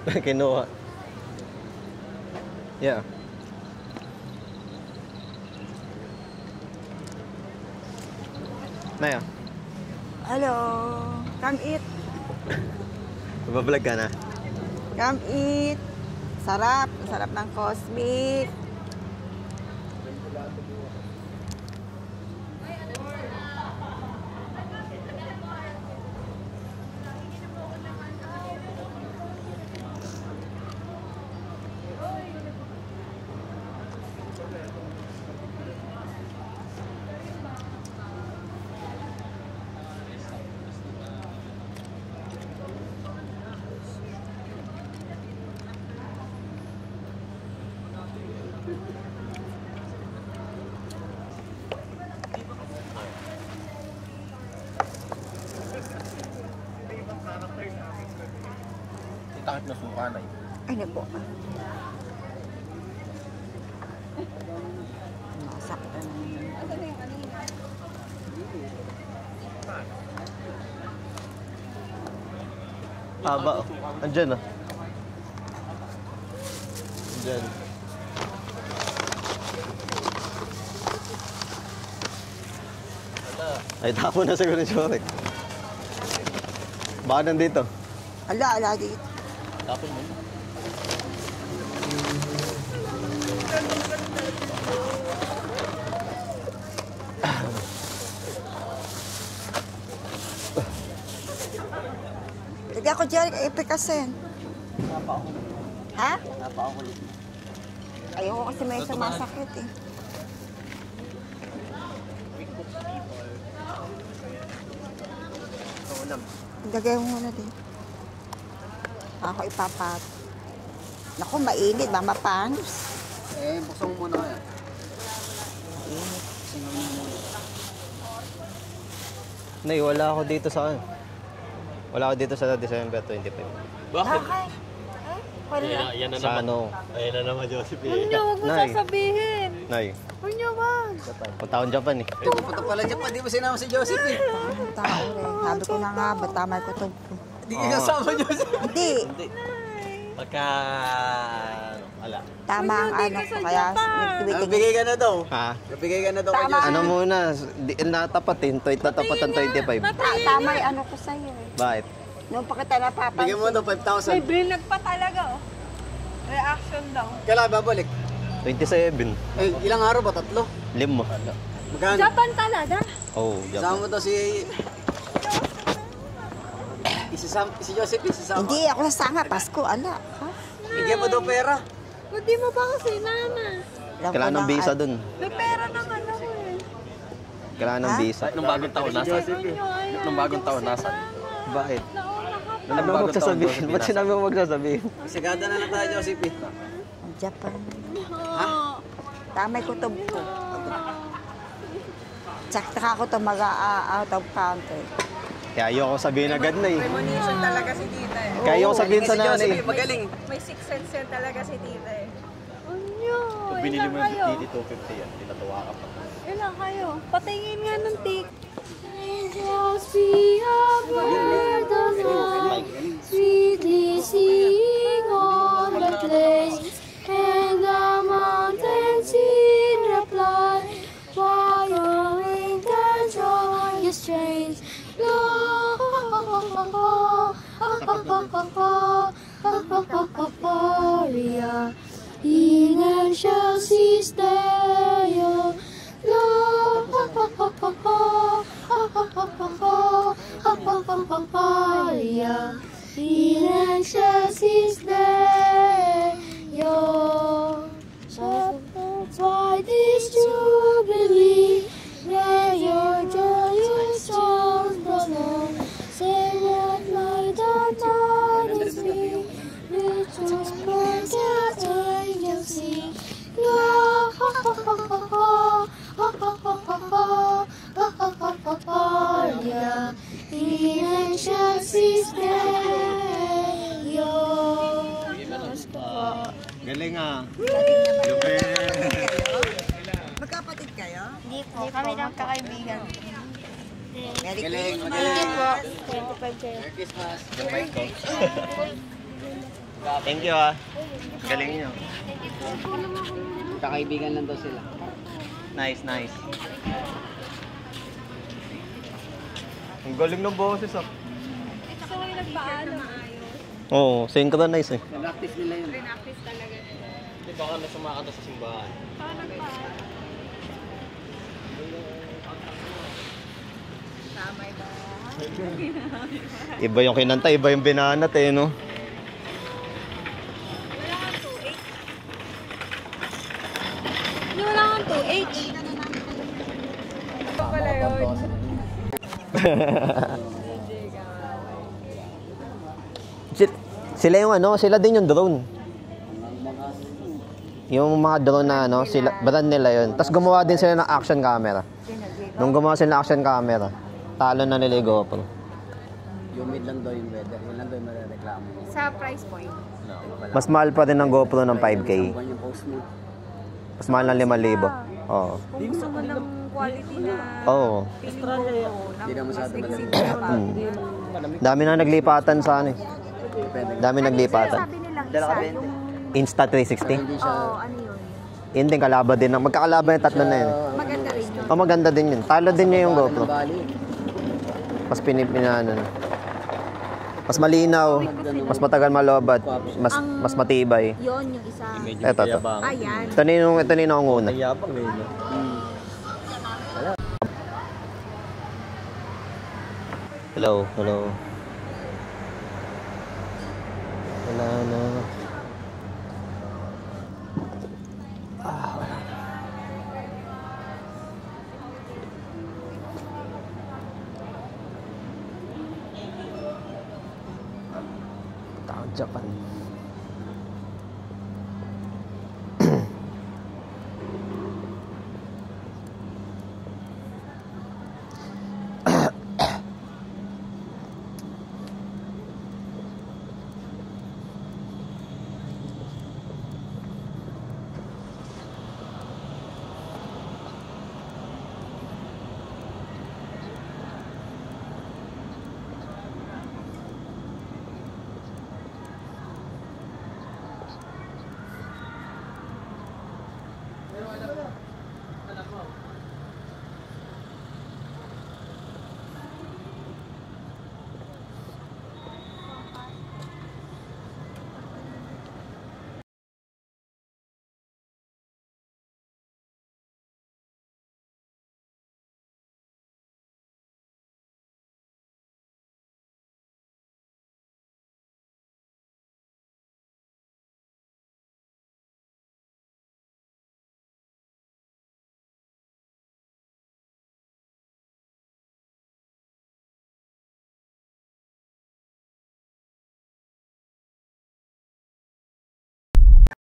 Kinuha. Yeah. Naya. Hello. Come eat. Mabablog ka na? Come eat. Sarap. Sarap ng Cosmic. Takip na sukanay. Ano po? Nasaktan na naman. Haba. Andyan ah. Andyan. Ay, tapo na siguro yung Shorek. Baka nandito. Ala dito. Tapon mo. Lagyan ko dyan, ipikasin. Ha? Napakakulit. Ayoko kasi may sumasakit eh. Lagay mo muna din. Ako ipapat. Naku, mainit. Mamapanos. Eh, buksan mo muna kaya. Mainit. Nay, wala ako dito sa ano. Wala ako dito sa December 25. Bakit? Wala. Yan na Sa naman. ano? Ayan na naman, Joseph. Huwag niyo, huwag mo Nay. sasabihin. Nay, Huwag niyo, wag. punta akong Japan eh. Eh, pupunta pala dyan pa. Di mo sinama si Joseph eh. Ang tao rin. Sabi ko na nga, ba't tamay ko ito? Hindi ka kasama Joseph. Hindi. Pagka... Wala. Tama ang Hindi ano ka ko. sa Kaya Japan. nagtiwiting. Nabigay ka na daw. Ha? Nabigay ka na daw kay Tama. Joseph. Ano muna? Natapatin. Tatapat ang 25. Tama yung ano ko sa'yo eh. Bakit? Nung pa kita napapansin. Bigyan mo daw May 5,000. binag pa talaga, oh. Reaction daw. Kailan babalik? 27. Eh, ilang araw ba? 3? 5. Magkano? Japan talaga? Oh, Isama Japan. mo daw si Joseph, isasama. Hindi, ako nasama. Pasko, ala. Ha? Bigyan mo daw pera. Ba't di mo ba kasi nana? Alam ko Kailangan ng na- visa dun. May pera naman ako eh. Kailangan ng Ha? visa. Nung bagong taon, nasa? Nung bagong taon, nasa? Bakit? Nauna ka pa. Ano mo magsasabihin? Ba't sinabi mo magsasabihin? Sigada na lang tayo, Joseph eh. Ang Japan. Ha? Tamay ko ito. Tsaka ako ito mag-out of country. Kaya ayoko sabihin agad na eh. Premonition talaga si tita eh. Kaya ayoko sabihin Si sa Joseph nanay. eh, magaling. May sixth sense yan talaga si tita eh. Ano? Kung binili mo Ilan yung kayo? DD 250 yan, tinatuwa ka pa. Ilan kayo? Patingin nga ng tik. Angels be over the night, sweetly sing on the plains, and the mountains in reply, following the joyous strains. Gloria, in excelsis Deo, Gloria, in excelsis Deo. Why this jubilee? May your joyous songs belong. Say what light the night is me. Rejoice, birds and angels sing. Gloria, in excelsis Deo. Galing ah. Magkapatid kayo? Hindi po, kami lang kakaibigan. Merry Galing, Christmas. magaling. Po, 25 kayo. Merry Christmas. Thank you ah. Galing niyo. Kakaibigan lang daw sila. Nice, nice. Ang galing ng boses ah. Ito kayo nagpaalam. Oo, synchronize eh. Practice nila yun. Practice talaga. Di ba kami sumakanta sa simbahan? Saka nagpaalam. Tamay ba? Iba yung kinanta, iba yung binanat eh, no? Wala kang 2H. Hindi, wala kang 2H. Ito pala yun. Sila yung ano, sila din yung drone. Yung mga drone na ano, sila, brand nila yun. Tapos gumawa din sila ng action camera. Nung gumawa sila ng action camera, talo na nila yung GoPro. Humid lang daw yung weather. Yun lang daw yung marereklamo. Sa price point. Mas mahal pa rin ng GoPro ng 5K. Buwan yung post mo. Mas mahal ng 5,000. Oo. Kung gusto mo ng quality na Oo. feeling ko, Hindi na masyado exit malamig. Dami na naglipatan sa ano eh. Depende. Dami naglipatan. Sabi nilang isa, yung, Insta 360. Hindi siya... ano yun? Yun din kalaba din. Magkakalaba yung tatlo na yun. Maganda rin yun. Oh, maganda din yun. Talo din niya yung GoPro. Bali. Mas pinipinanan. Mas malinaw. Mas matagal malobat. Mas matibay. Yun, yung isa. Eto, to. Ayan. Ito na yung nakunguna. Yabang eh, no? Hello, hello. Wala na. Wala na. Tawag Japan.